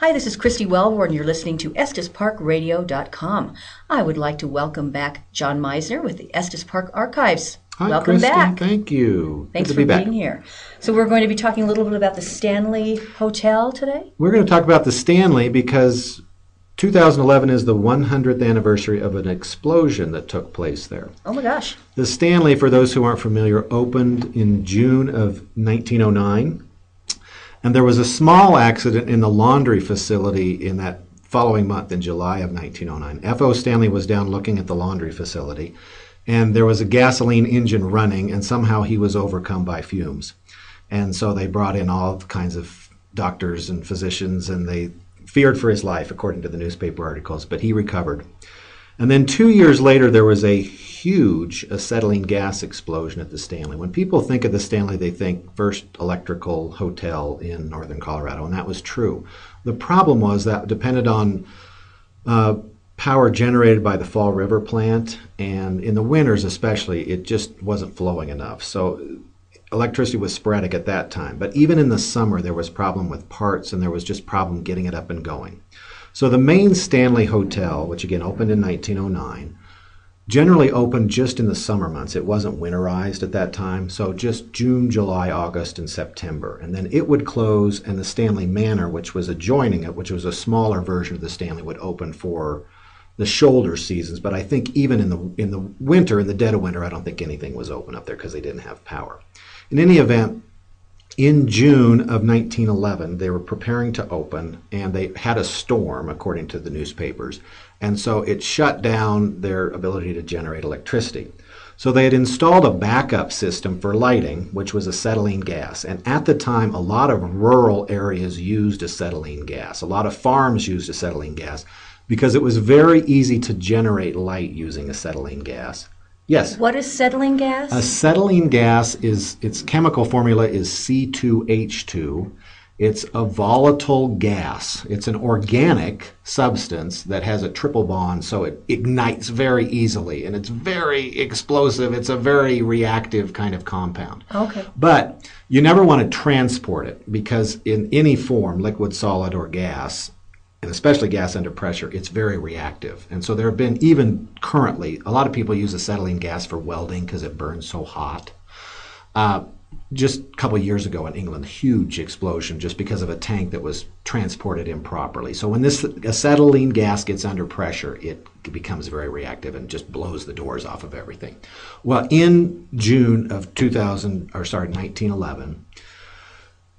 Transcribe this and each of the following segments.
Hi, this is Christy Wellborn, and you're listening to EstesParkRadio.com. I would like to welcome back John Meisner with the Estes Park Archives. Hi, Welcome Christy. back. Thank you. Thanks Good for to be back. being here. So we're going to be talking a little bit about the Stanley Hotel today. We're going to talk about the Stanley because 2011 is the 100th anniversary of an explosion that took place there. Oh my gosh. The Stanley, for those who aren't familiar, opened in June of 1909. And there was a small accident in the laundry facility in that following month in July of 1909. F.O. Stanley was down looking at the laundry facility, and there was a gasoline engine running, and somehow he was overcome by fumes. And so they brought in all kinds of doctors and physicians, and they feared for his life, according to the newspaper articles, but he recovered. And then 2 years later, there was a huge acetylene gas explosion at the Stanley. When people think of the Stanley, they think First Electrical Hotel in northern Colorado, and that was true. The problem was that depended on power generated by the Fall River plant, and in the winters especially, it just wasn't flowing enough. So electricity was sporadic at that time. But even in the summer, there was problem with parts, and there was just problem getting it up and going. So the main Stanley Hotel, which again opened in 1909, generally opened just in the summer months. It wasn't winterized at that time, so just June, July, August, and September. And then it would close, and the Stanley Manor, which was adjoining it, which was a smaller version of the Stanley, would open for the shoulder seasons. But I think even in the winter, in the dead of winter, I don't think anything was open up there because they didn't have power. In any event, in June of 1911, they were preparing to open, and they had a storm, according to the newspapers, and so it shut down their ability to generate electricity. So they had installed a backup system for lighting, which was acetylene gas, and at the time, a lot of rural areas used acetylene gas. A lot of farms used acetylene gas because it was very easy to generate light using acetylene gas. Yes. What is acetylene gas? Acetylene gas its chemical formula is C2H2. It's a volatile gas. It's an organic substance that has a triple bond, so it ignites very easily, and it's very explosive. It's a very reactive kind of compound. Okay. But you never want to transport it because in any form, liquid, solid, or gas, and especially gas under pressure, it's very reactive. And so there have been, even currently, a lot of people use acetylene gas for welding because it burns so hot. Just a couple of years ago in England, huge explosion just because of a tank that was transported improperly. So when this acetylene gas gets under pressure, it becomes very reactive and just blows the doors off of everything. Well, in June of 1911,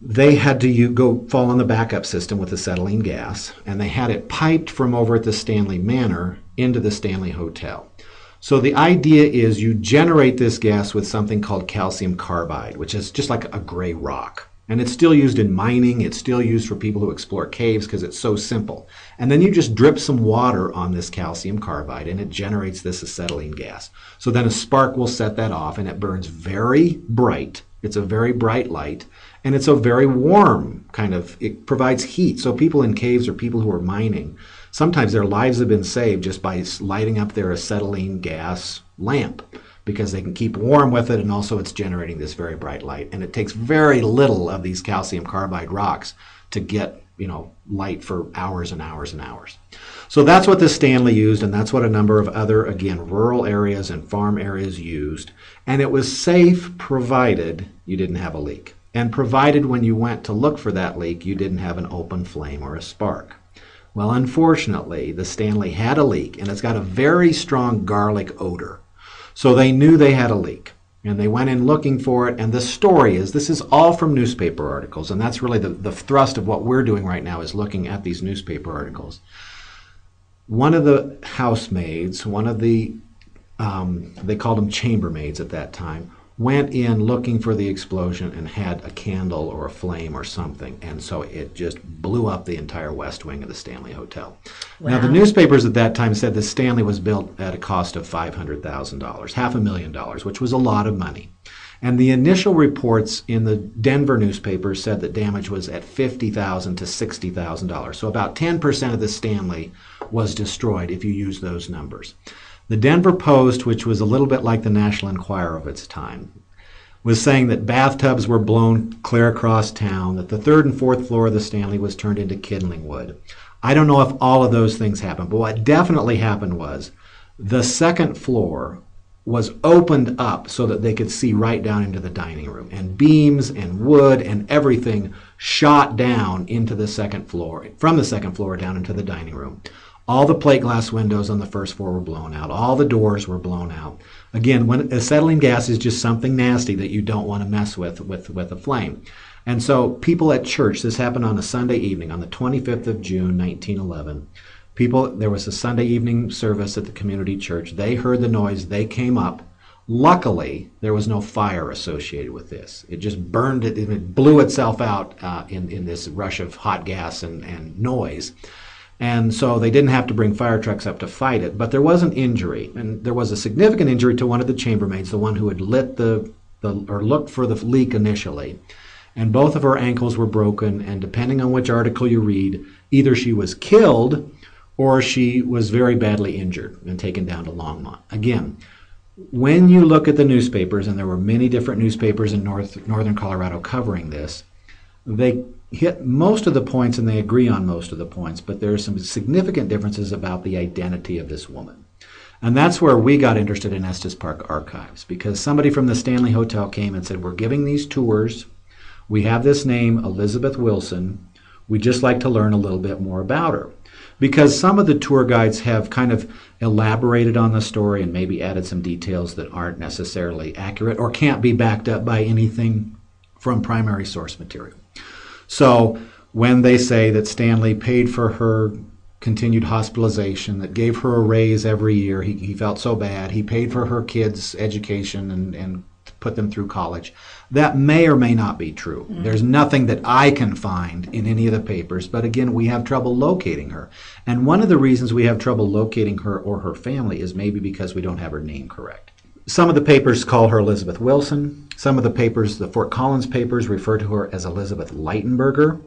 they had to go fall on the backup system with acetylene gas, and they had it piped from over at the Stanley Manor into the Stanley Hotel. So the idea is you generate this gas with something called calcium carbide, which is just like a gray rock. And it's still used in mining. It's still used for people who explore caves because it's so simple. And then you just drip some water on this calcium carbide, and it generates this acetylene gas. So then a spark will set that off, and it burns very bright. It's a very bright light. And it's a very warm it provides heat. So people in caves or people who are mining, sometimes their lives have been saved just by lighting up their acetylene gas lamp because they can keep warm with it, and also it's generating this very bright light. And it takes very little of these calcium carbide rocks to get, light for hours and hours and hours. So that's what the Stanley used, and that's what a number of other, again, rural areas and farm areas used. And it was safe provided you didn't have a leak. And provided when you went to look for that leak, you didn't have an open flame or a spark. Well, unfortunately, the Stanley had a leak, and it's got a very strong garlic odor. So they knew they had a leak, and they went in looking for it. And the story is, this is all from newspaper articles, and that's really the thrust of what we're doing right now is looking at these newspaper articles. One of the housemaids, one of the, they called them chambermaids at that time, went in looking for the explosion and had a candle or a flame or something, and so it just blew up the entire west wing of the Stanley Hotel. Wow. Now, the newspapers at that time said the Stanley was built at a cost of $500,000, $500,000, which was a lot of money. And the initial reports in the Denver newspapers said that damage was at $50,000 to $60,000. So about 10% of the Stanley was destroyed if you use those numbers. The Denver Post, which was a little bit like the National Enquirer of its time, was saying that bathtubs were blown clear across town, that the third and fourth floor of the Stanley was turned into kindling wood. I don't know if all of those things happened, but what definitely happened was the second floor was opened up so that they could see right down into the dining room, and beams and wood and everything shot down into the second floor, from the second floor down into the dining room. All the plate glass windows on the first floor were blown out. All the doors were blown out. Again, when acetylene gas is just something nasty that you don't want to mess with a flame. And so people at church, this happened on a Sunday evening, on the 25th of June, 1911. There was a Sunday evening service at the community church. They heard the noise. They came up. Luckily, there was no fire associated with this. It just burned it. It blew itself out in this rush of hot gas and noise. And so they didn't have to bring fire trucks up to fight it. But there was an injury. And there was a significant injury to one of the chambermaids, the one who had lit or looked for the leak initially. And both of her ankles were broken. And depending on which article you read, either she was killed or she was very badly injured and taken down to Longmont. Again, when you look at the newspapers, and there were many different newspapers in northern Colorado covering this, they hit most of the points and they agree on most of the points, but there are some significant differences about the identity of this woman. And that's where we got interested in Estes Park Archives, because somebody from the Stanley Hotel came and said, we're giving these tours. We have this name, Elizabeth Wilson. We'd just like to learn a little bit more about her. Because some of the tour guides have kind of elaborated on the story and maybe added some details that aren't necessarily accurate or can't be backed up by anything from primary source material. So when they say that Stanley paid for her continued hospitalization, that gave her a raise every year, he felt so bad, he paid for her kids' education and put them through college, that may or may not be true. Mm-hmm. There's nothing that I can find in any of the papers, but again, we have trouble locating her. And one of the reasons we have trouble locating her or her family is maybe because we don't have her name correct. Some of the papers call her Elizabeth Wilson. Some of the papers, the Fort Collins papers, refer to her as Elizabeth Leitenberger,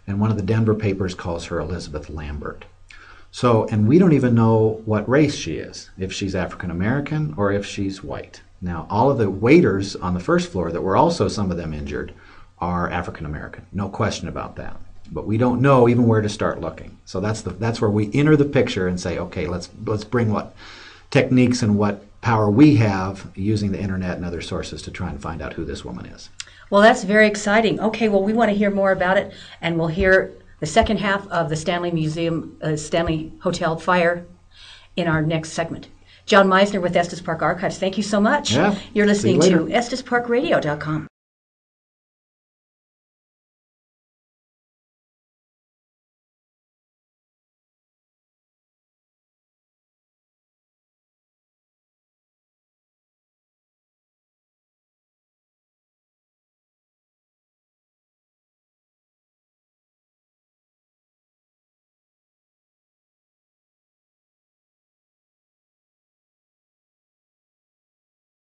and one of the Denver papers calls her Elizabeth Lambert. So, and we don't even know what race she is, if she's African American or if she's white. Now, all of the waiters on the first floor that were also some of them injured are African American. No question about that. But we don't know even where to start looking. So that's where we enter the picture and say, okay, let's bring what techniques and what power we have using the internet and other sources to try and find out who this woman is. Well, that's very exciting. Okay, well, we want to hear more about it, and we'll hear the second half of the Stanley Museum, Stanley Hotel fire in our next segment. John Meisner with Estes Park Archives, thank you so much. Yeah, You're listening to EstesParkRadio.com.